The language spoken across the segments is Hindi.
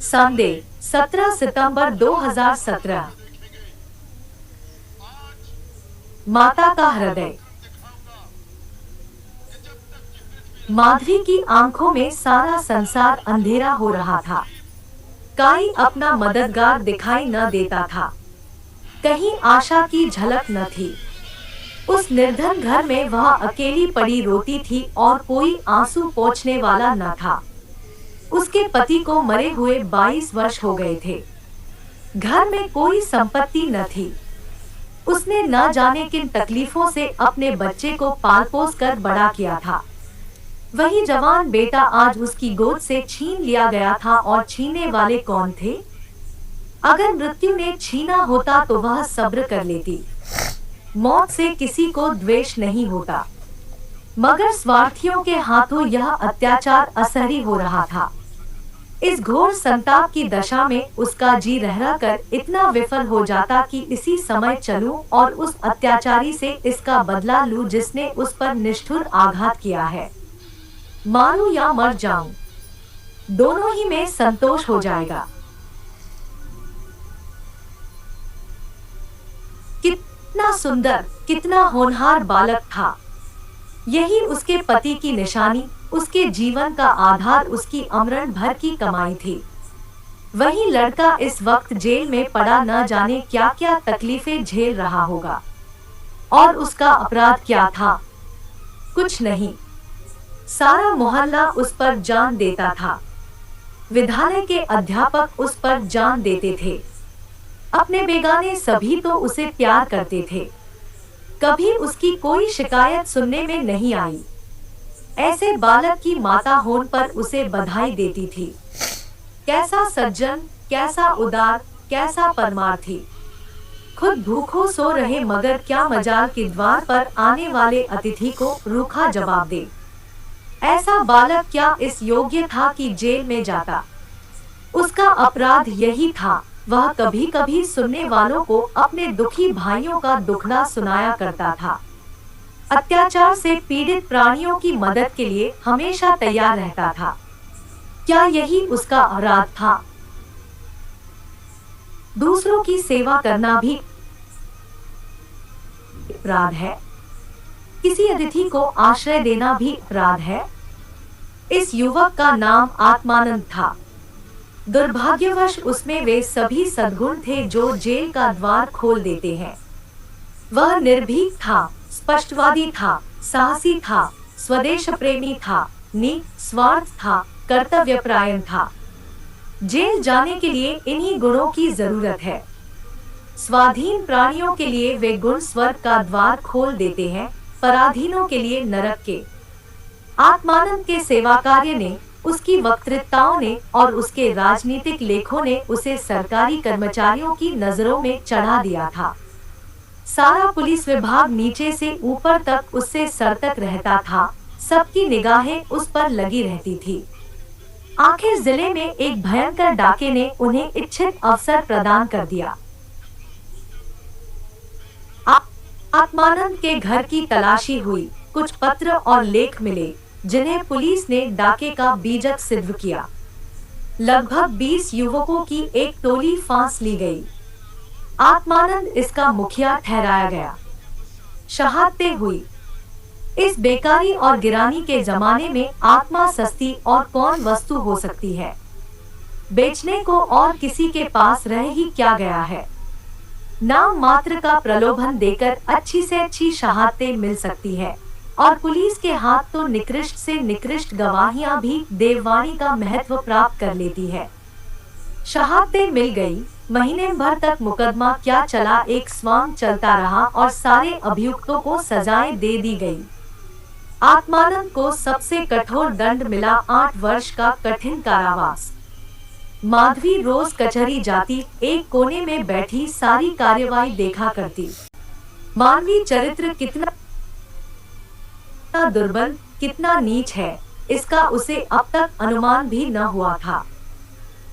संदेह 17 सितंबर 2017। माता का हृदय। माधवी की आंखों में सारा संसार अंधेरा हो रहा था। कोई अपना मददगार दिखाई न देता था। कहीं आशा की झलक न थी। उस निर्धन घर में वह अकेली पड़ी रोती थी और कोई आंसू पोंछने वाला न था। उसके पति को मरे हुए 22 वर्ष हो गए थे। घर में कोई संपत्ति न थी। उसने न जाने किन तकलीफों से अपने बच्चे को पाल पोस कर बड़ा किया था। वही जवान बेटा आज उसकी गोद से छीन लिया गया था और छीनने वाले कौन थे? अगर मृत्यु ने छीना होता तो वह सब्र कर लेती। मौत से किसी को द्वेष नहीं होता, मगर स्वार्थियों के हाथों यह अत्याचार असहनीय हो रहा था। इस घोर संताप की दशा में उसका जी रह कर इतना विफल हो जाता कि इसी समय चलूं और उस अत्याचारी से इसका बदला लूं जिसने उस पर निष्ठुर आघात किया है। मारूं या मर जाऊं, दोनों ही में संतोष हो जाएगा। कितना सुंदर, कितना होनहार बालक था। यही उसके पति की निशानी, उसके जीवन का आधार, उसकी अमरण भर की कमाई थी। वही लड़का इस वक्त जेल में पड़ा न जाने क्या क्या तकलीफें झेल रहा होगा। और उसका अपराध क्या था? कुछ नहीं। सारा मोहल्ला उस पर जान देता था। विद्यालय के अध्यापक उस पर जान देते थे। अपने बेगाने सभी तो उसे प्यार करते थे। कभी उसकी कोई शिकायत सुनने में नहीं आई। ऐसे बालक की माता होने पर उसे बधाई देती थी। कैसा सज्जन, कैसा उदार, कैसा परमार्थी। खुद भूखों सो रहे मगर क्या मजाल कि द्वार पर आने वाले अतिथि को रूखा जवाब दे। ऐसा बालक क्या इस योग्य था कि जेल में जाता? उसका अपराध यही था, वह कभी कभी सुनने वालों को अपने दुखी भाइयों का दुखड़ा सुनाया करता था। अत्याचार से पीड़ित प्राणियों की मदद के लिए हमेशा तैयार रहता था। क्या यही उसका अपराध था? दूसरों की सेवा करना भी अपराध है। किसी अतिथि को आश्रय देना भी अपराध है। इस युवक का नाम आत्मानंद था। दुर्भाग्यवश उसमें वे सभी सद्गुण थे जो जेल का द्वार खोल देते हैं। वह निर्भीक था, स्पष्टवादी था, साहसी था, स्वदेश प्रेमी था, निस्वार्थ था, कर्तव्यपरायण था। जेल जाने के लिए इन्हीं गुणों की जरूरत है। स्वाधीन प्राणियों के लिए वे गुण स्वर्ग का द्वार खोल देते हैं, पराधीनों के लिए नरक के। आत्मानंद के सेवा कार्य ने, उसकी वक्तृताओं ने और उसके राजनीतिक लेखों ने उसे सरकारी कर्मचारियों की नजरों में चढ़ा दिया था। सारा पुलिस विभाग नीचे से ऊपर तक उससे सतर्क रहता था। सबकी निगाहें उस पर लगी रहती थी। आखिर जिले में एक भयंकर डाके ने उन्हें इच्छित अवसर प्रदान कर दिया। आत्मानंद के घर की तलाशी हुई। कुछ पत्र और लेख मिले जिन्हें पुलिस ने डाके का बीजक सिद्ध किया। लगभग 20 युवकों की एक टोली फांस ली गई। आत्मानंद इसका मुखिया ठहराया गया। शहादतें हुई। इस बेकारी और गिरानी के जमाने में आत्मा सस्ती और कौन वस्तु हो सकती है? बेचने को और किसी के पास रह ही क्या गया है? नाम मात्र का प्रलोभन देकर अच्छी से अच्छी शहादतें मिल सकती है और पुलिस के हाथ तो निकृष्ट से निकृष्ट गवाहियां भी देववाणी का महत्व प्राप्त कर लेती है। शहादतें मिल गई। महीने भर तक मुकदमा क्या चला, एक स्वांग चलता रहा और सारे अभियुक्तों को सजाएं दे दी गई। आत्मानंद को सबसे कठोर दंड मिला, 8 वर्ष का कठिन कारावास। माधवी रोज कचहरी जाती, एक कोने में बैठी सारी कार्यवाही देखा करती। मानवीय चरित्र कितना दुर्बल, कितना नीच है, इसका उसे अब तक अनुमान भी न हुआ था।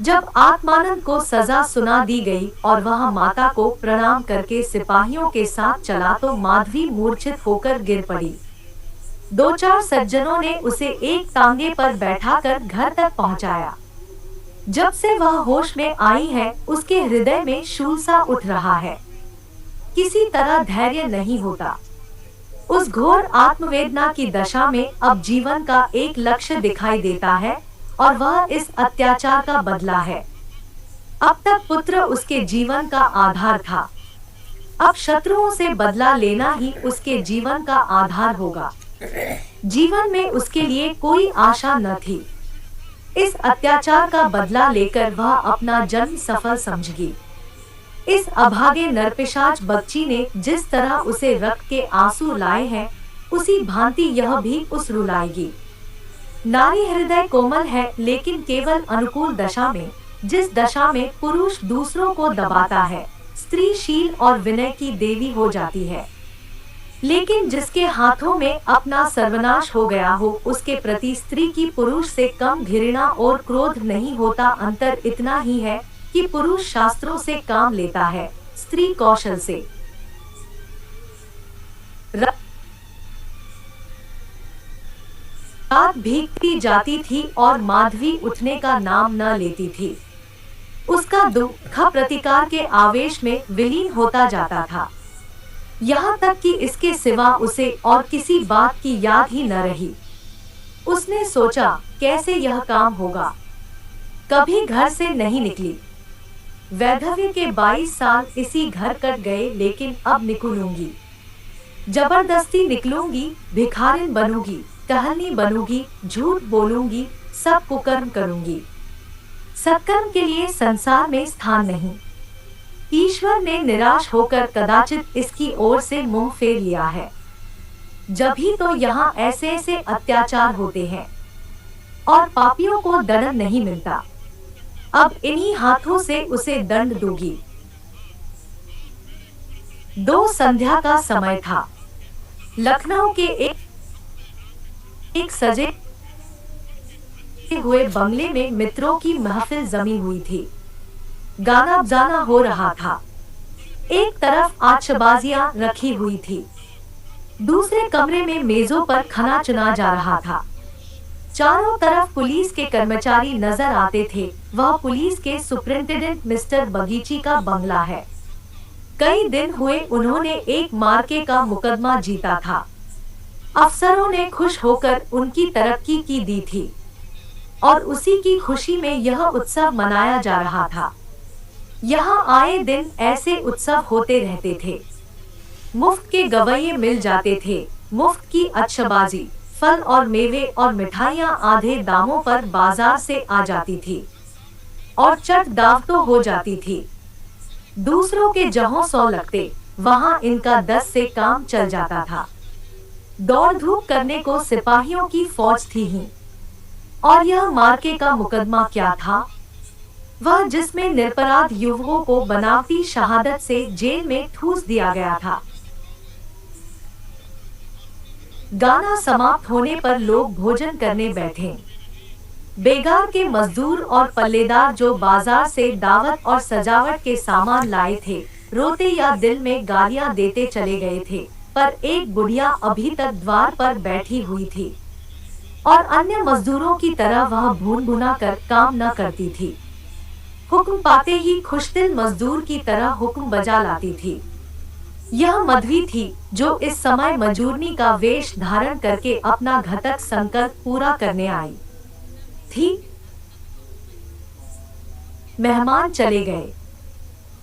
जब आत्मानंद को सजा सुना दी गई और वह माता को प्रणाम करके सिपाहियों के साथ चला तो माधवी मूर्छित होकर गिर पड़ी। 2-4 सज्जनों ने उसे एक तांगे पर बैठाकर घर तक पहुंचाया। जब से वह होश में आई है, उसके हृदय में शूल सा उठ रहा है। किसी तरह धैर्य नहीं होता। उस घोर आत्मवेदना की दशा में अब जीवन का एक लक्ष्य दिखाई देता है और वह इस अत्याचार का बदला है। अब तक पुत्र उसके जीवन का आधार था, अब शत्रुओं से बदला लेना ही उसके जीवन का आधार होगा। जीवन में उसके लिए कोई आशा न थी। इस अत्याचार का बदला लेकर वह अपना जन्म सफल समझेगी। इस अभागे नरपिशाच बच्ची ने जिस तरह उसे रक्त के आंसू लाए हैं, उसी भांति यह भी उस रुलाएगी। नारी हृदय कोमल है, लेकिन केवल अनुकूल दशा में, जिस दशा में पुरुष दूसरों को दबाता है, स्त्री शील और विनय की देवी हो जाती है। लेकिन जिसके हाथों में अपना सर्वनाश हो गया हो, उसके प्रति स्त्री की पुरुष से कम घृणा और क्रोध नहीं होता। अंतर इतना ही है कि पुरुष शास्त्रों से काम लेता है, स्त्री कौशल से। रात भीगती जाती थी और माधवी उठने का नाम न लेती थी। उसका दुख प्रतिकार के आवेश में विलीन होता जाता था, यहाँ तक कि इसके सिवा उसे और किसी बात की याद ही न रही। उसने सोचा, कैसे यह काम होगा। कभी घर से नहीं निकली। वैधव्य के 22 साल इसी घर कट गए, लेकिन अब निकलूंगी, जबरदस्ती निकलूंगी, भिखारिन बनूंगी, टहलनी बनूंगी, झूठ बोलूंगी, सब कुकर्म करूंगी। सत्कर्म के लिए संसार में स्थान नहीं। ईश्वर ने निराश होकर कदाचित इसकी ओर से मुंह फेर लिया है। जब ही तो यहाँ ऐसे ऐसे अत्याचार होते हैं और पापियों को दंड नहीं मिलता। अब इन्हीं हाथों से उसे दंड दूंगी। 2 संध्या का समय था। लखनऊ के एक सजे हुए बंगले में मित्रों की महफिल जमी हुई थी। गाना बजाना हो रहा था। एक तरफ आतिशबाजियां रखी हुई थी, दूसरे कमरे में मेजों पर खाना चुना जा रहा था। चारों तरफ पुलिस के कर्मचारी नजर आते थे। वह पुलिस के सुपरिंटेंडेंट मिस्टर बगीची का बंगला है। कई दिन हुए उन्होंने एक मार्के का मुकदमा जीता था। अफसरों ने खुश होकर उनकी तरक्की की दी थी और उसी की खुशी में यह उत्सव मनाया जा रहा था। यहाँ आए दिन ऐसे उत्सव होते रहते थे। मुफ्त के गवैये मिल जाते थे, मुफ्त की आतिशबाजी, फल और मेवे और मिठाइयाँ आधे दामों पर बाजार से आ जाती थी और चट दावतो हो जाती थी। दूसरों के जहाँ 100 लगते, वहाँ इनका 10 से काम चल जाता था। दौड़ धूप करने को सिपाहियों की फौज थी ही। और यह मार्के का मुकदमा क्या था? वह जिसमें निरपराध युवकों को बनावटी शहादत से जेल में ठूस दिया गया था। गाना समाप्त होने पर लोग भोजन करने बैठे। बेगार के मजदूर और पल्लेदार जो बाजार से दावत और सजावट के सामान लाए थे, रोते या दिल में गालियां देते चले गए थे। पर एक बुढ़िया अभी तक द्वार पर बैठी हुई थी और अन्य मजदूरों की तरह वह भून भुना कर काम न करती थी। हुक्म पाते ही खुशदिल मजदूर की तरह हुक्म बजा लाती थी। यह मधवी थी जो इस समय मजूरनी का वेश धारण करके अपना घातक संकल्प पूरा करने आई थी। मेहमान चले गए,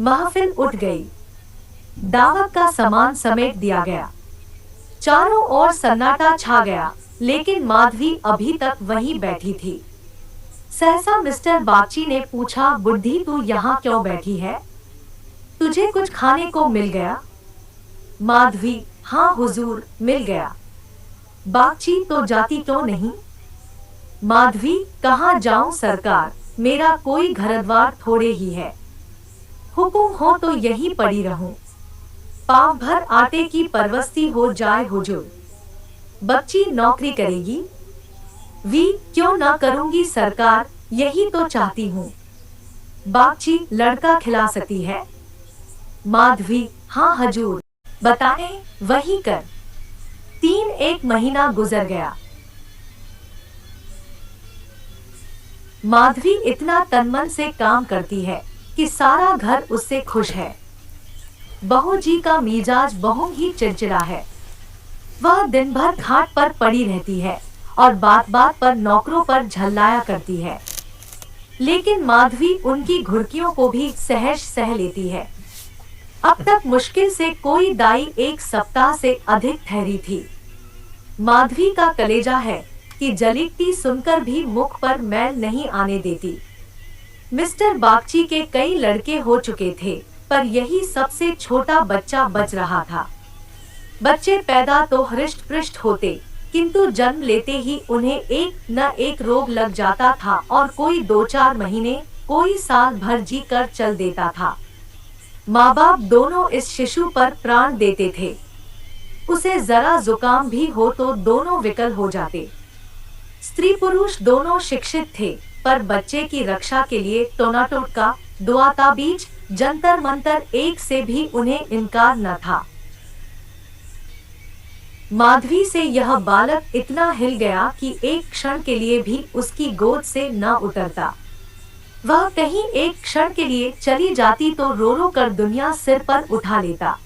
महफिल उठ गई, दावत का सामान समेट दिया गया, चारों ओर सन्नाटा छा गया, लेकिन माधवी अभी तक वहीं बैठी थी। सहसा मिस्टर बागची ने पूछा, बुढ़ी तू यहाँ क्यों बैठी है? तुझे कुछ खाने को मिल गया? माधवी, हाँ हुजूर, मिल गया। बागची, तो जाती क्यों नहीं? माधवी, कहाँ जाऊं सरकार, मेरा कोई घरद्वार थोड़े ही है। हुकुम हो तो यहीं पड़ी रहूं। पाव भर आटे की परवस्ती हो जाए हुजूर। बच्ची नौकरी करेगी? वी, क्यों ना करूंगी सरकार, यही तो चाहती हूँ। बागची, लड़का खिला सकती है? माधवी, हाँ हजूर, बताएं, वही कर। 1 महीना गुजर गया। माधवी इतना तनमन से काम करती है कि सारा घर उससे खुश है। बहू जी का मिजाज बहुत ही चिड़चिड़ा है। वह दिन भर खाट पर पड़ी रहती है और बात बात पर नौकरों पर झल्लाया करती है, लेकिन माधवी उनकी घुड़कियों को भी सहज सह लेती है। अब तक मुश्किल से कोई दाई एक सप्ताह से अधिक ठहरी थी। माधवी का कलेजा है कि जलीकती सुनकर भी मुख पर मैल नहीं आने देती। मिस्टर बागची के कई लड़के हो चुके थे, पर यही सबसे छोटा बच्चा बच रहा था। बच्चे पैदा तो हृष्ट पृष्ठ होते, किंतु जन्म लेते ही उन्हें एक न एक रोग लग जाता था और कोई 2-4 महीने, कोई साल भर जी कर चल देता था। माँ बाप दोनों इस शिशु पर प्राण देते थे। उसे जरा जुकाम भी हो तो दोनों विकल हो जाते। स्त्री पुरुष दोनों शिक्षित थे, पर बच्चे की रक्षा के लिए टोना टोटका, दुआ ताबीज, जंतर मंतर एक से भी उन्हें इनकार न था। माधवी से यह बालक इतना हिल गया कि एक क्षण के लिए भी उसकी गोद से न उतरता। वह कहीं एक क्षण के लिए चली जाती तो रो रो कर दुनिया सिर पर उठा लेता।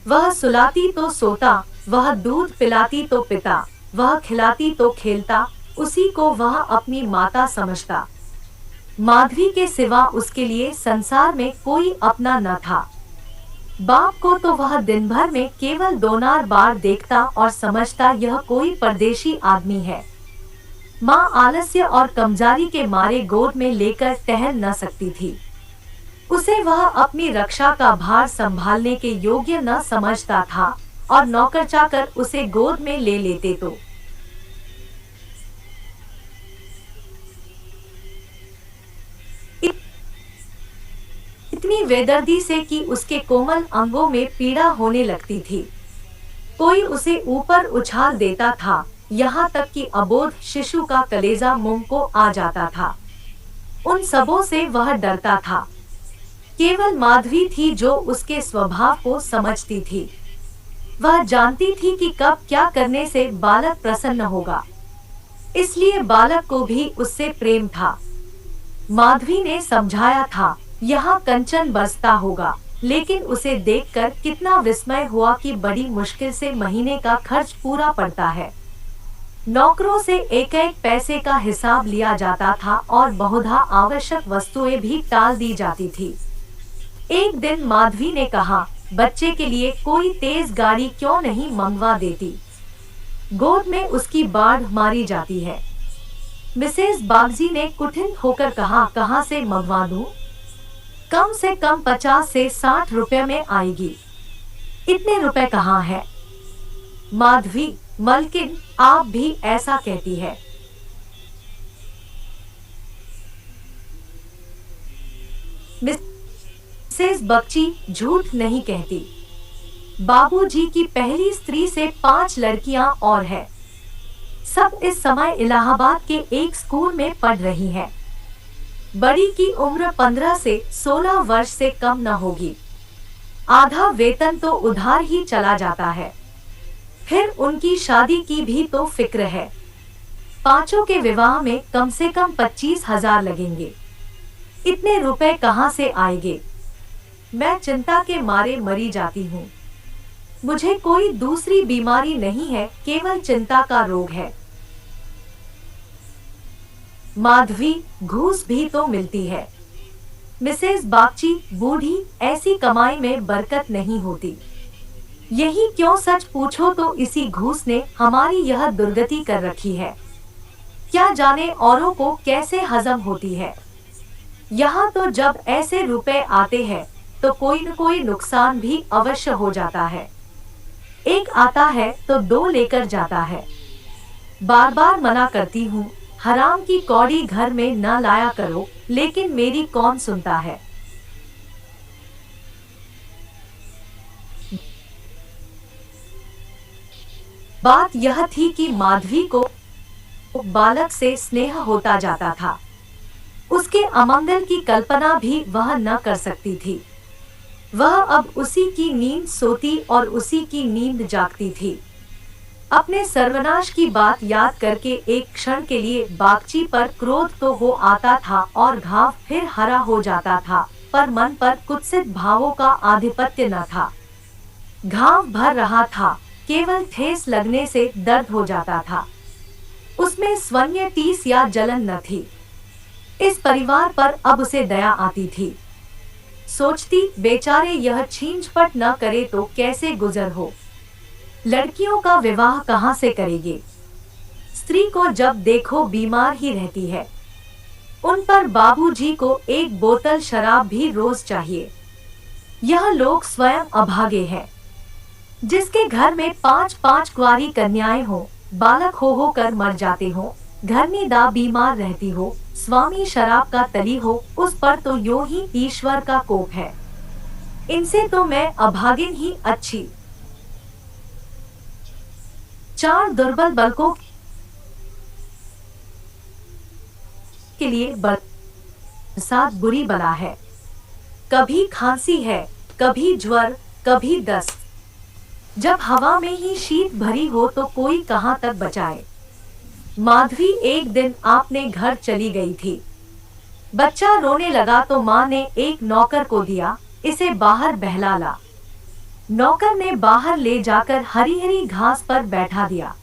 वह सुलाती तो सोता, वह दूध पिलाती तो पिता, वह खिलाती तो खेलता, उसी को वह अपनी माता समझता। माधवी के सिवा उसके लिए संसार में कोई अपना न था। बाप को तो वह दिन भर में केवल 2 बार देखता और समझता यह कोई परदेशी आदमी है। माँ आलस्य और कमजारी के मारे गोद में लेकर टहल न सकती थी। उसे वह अपनी रक्षा का भार संभालने के योग्य न समझता था और नौकर चाकर उसे गोद में ले लेते तो इतनी बेदर्दी से कि उसके कोमल अंगों में पीड़ा होने लगती थी। कोई उसे ऊपर उछाल देता था, यहाँ तक कि अबोध शिशु का कलेजा मुंह को आ जाता था। उन सबों से वह डरता था। केवल माधवी थी जो उसके स्वभाव को समझती थी। वह जानती थी कि कब क्या करने से बालक प्रसन्न होगा, इसलिए बालक को भी उससे प्रेम था। माधवी ने समझाया था यहाँ कंचन बरसता होगा, लेकिन उसे देखकर कितना विस्मय हुआ कि बड़ी मुश्किल से महीने का खर्च पूरा पड़ता है। नौकरों से एक एक पैसे का हिसाब लिया जाता था और बहुधा आवश्यक वस्तुएं भी टाल दी जाती थी। एक दिन माधवी ने कहा, बच्चे के लिए कोई तेज गाड़ी क्यों नहीं मंगवा देती? गोद में उसकी बाढ़ मारी जाती है। मिसेस बागजी ने कुटिल होकर कहा, कहाँ से मंगवा दूं? कम से कम 50 से 60 रुपए में आएगी। इतने रुपए कहाँ है? माधवी, मलकिन, आप भी ऐसा कहती है। मिसेस बगची झूठ नहीं कहती। बाबूजी की पहली स्त्री से 5 लड़कियां और है। सब इस समय इलाहाबाद के एक स्कूल में पढ़ रही हैं। बड़ी की उम्र 15 से 16 वर्ष से कम न होगी। आधा वेतन तो उधार ही चला जाता है। फिर उनकी शादी की भी तो फिक्र है। 5 के विवाह में कम से कम 25,000 लगेंगे। इतने रुपए कहाँ से आएंगे? मैं चिंता के मारे मरी जाती हूँ। मुझे कोई दूसरी बीमारी नहीं है, केवल चिंता का रोग है। माधवी, घूस भी तो मिलती है। मिसेस बागची बूढ़ी, ऐसी कमाई में बरकत नहीं होती। यही क्यों सच पूछो तो इसी घूस ने हमारी यह दुर्गति कर रखी है। क्या जाने औरों को कैसे हजम होती है। यहाँ तो जब ऐसे रुपए आते हैं तो कोई न कोई नुकसान भी अवश्य हो जाता है। एक आता है तो 2 लेकर जाता है। बार बार मना करती हूँ, हराम की कौड़ी घर में न लाया करो, लेकिन मेरी कौन सुनता है। बात यह थी कि माधवी को बालक से स्नेह होता जाता था। उसके अमंगल की कल्पना भी वह न कर सकती थी। वह अब उसी की नींद सोती और उसी की नींद जागती थी। अपने सर्वनाश की बात याद करके एक क्षण के लिए बागची पर क्रोध तो हो आता था और घाव फिर हरा हो जाता था, पर मन पर कुत्सित भावों का आधिपत्य न था। घाव भर रहा था, केवल ठेस लगने से दर्द हो जाता था। उसमें स्वन्य टीस या जलन न थी। इस परिवार पर अब उसे दया आती थी। सोचती, बेचारे यह छींचपट न करे तो कैसे गुजर हो। लड़कियों का विवाह कहाँ से करेंगे। स्त्री को जब देखो बीमार ही रहती है। उन पर बाबूजी को एक बोतल शराब भी रोज चाहिए। यह लोग स्वयं अभागे हैं। जिसके घर में 5-5 कुंवारी कन्याएं हो, बालक हो कर मर जाते हो, घरनी दा बीमार रहती हो, स्वामी शराब का तली हो, उस पर तो यो ही ईश्वर का कोप है। इनसे तो मैं अभागिन ही अच्छी। 4 दुर्बल बालकों के लिए बरसात बुरी बला है। कभी खांसी है, कभी ज्वर, कभी दस्त। जब हवा में ही शीत भरी हो तो कोई कहां तक बचाए। माधवी एक दिन आपने घर चली गई थी। बच्चा रोने लगा तो माँ ने एक नौकर को दिया, इसे बाहर बहला ला। नौकर ने बाहर ले जाकर हरी हरी घास पर बैठा दिया।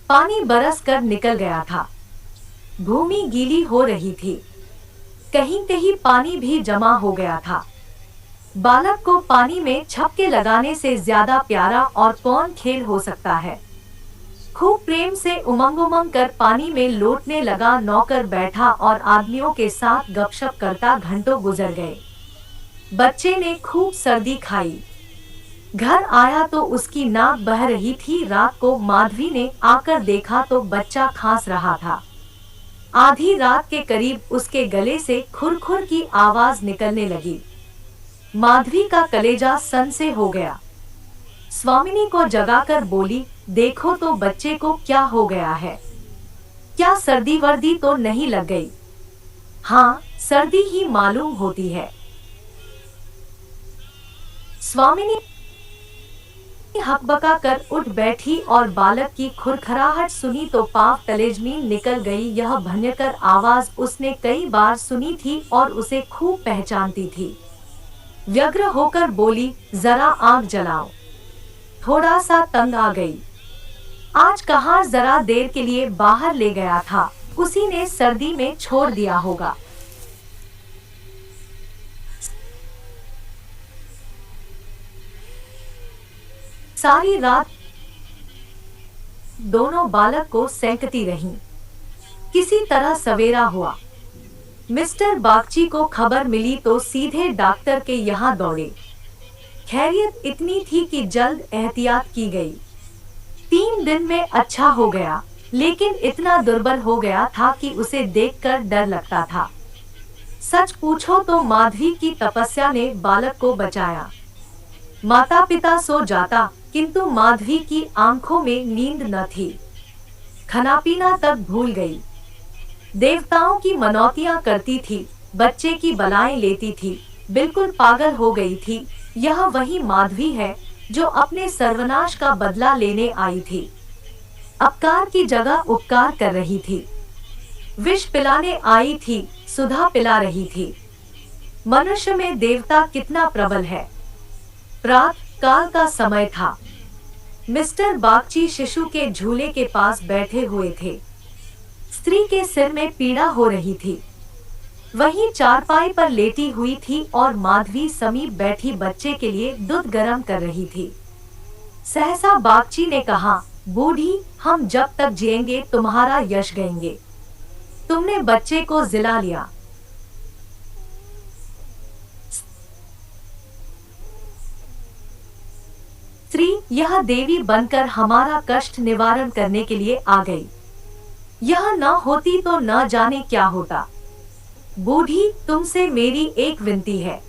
पानी बरस कर निकल गया था। भूमि गीली हो रही थी। कहीं कहीं पानी भी जमा हो गया था। बालक को पानी में छपके लगाने से ज्यादा प्यारा और कौन खेल हो सकता है। खूब प्रेम से उमंग उमंग कर पानी में लौटने लगा नौकर बैठा और आदमियों के साथ गपशप करता घंटों गुजर गए। बच्चे ने खूब सर्दी खाई। घर आया तो उसकी नाक बह रही थी। रात को माधवी ने आकर देखा तो बच्चा खांस रहा था। आधी रात के करीब उसके गले से खुरखुर की आवाज निकलने लगी। माधवी का कलेजा सन से हो गया। स्वामिनी को जगाकर बोली, देखो तो बच्चे को क्या हो गया है। क्या सर्दी वर्दी तो नहीं लग गई। हाँ, सर्दी ही मालूम होती है। स्वामिनी हकबका कर उठ बैठी और बालक की खुरखराहट सुनी तो पांव तले जमीन निकल गई। यह भयंकर आवाज उसने कई बार सुनी थी और उसे खूब पहचानती थी। व्यग्र होकर बोली, जरा आग जलाओ। थोड़ा सा तंग आ गई। आज कहाँ जरा देर के लिए बाहर ले गया था, उसी ने सर्दी में छोड़ दिया होगा। सारी रात दोनों बालक को सेंकती रहीं। किसी तरह सवेरा हुआ। मिस्टर बागची को खबर मिली तो सीधे डॉक्टर के यहाँ दौड़े। खैरियत इतनी थी कि जल्द एहतियात की गई। 3 दिन में अच्छा हो गया, लेकिन इतना दुर्बल हो गया था कि उसे देखकर डर लगता था। सच पूछो तो माधवी की तपस्या ने बालक को बचाया। माता पिता सो जाता, किंतु माधवी की आंखों में नींद न थी। खाना पीना तक भूल गई। देवताओं की मनौतियां करती थी, बच्चे की बलाएं लेती थी, बिल्कुल पागल हो गई थी। यह वही माधवी है जो अपने सर्वनाश का बदला लेने आई थी। अपकार की जगह उपकार कर रही थी। विष पिलाने आई थी, सुधा पिला रही थी। मनुष्य में देवता कितना प्रबल है। प्रात काल का समय था। मिस्टर बागची शिशु के झूले के पास बैठे हुए थे। स्त्री के सिर में पीड़ा हो रही थी। वहीं चारपाई पर लेटी हुई थी और माधवी समीप बैठी बच्चे के लिए दूध गर्म कर रही थी। सहसा बागची ने कहा, बूढ़ी, हम जब तक जिएंगे तुम्हारा यश गाएंगे। तुमने बच्चे को जिला लिया। स्त्री यह देवी बनकर हमारा कष्ट निवारण करने के लिए आ गई। यह न होती तो न जाने क्या होता। बूढ़ी, तुमसे मेरी एक विनती है।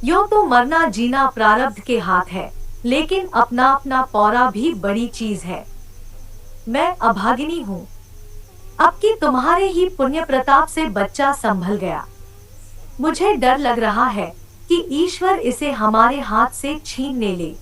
यो तो मरना जीना प्रारब्ध के हाथ है, लेकिन अपना अपना पौरा भी बड़ी चीज है। मैं अभागिनी हूँ। अब कि तुम्हारे ही पुण्य प्रताप से बच्चा संभल गया। मुझे डर लग रहा है कि ईश्वर इसे हमारे हाथ से छीनने ले।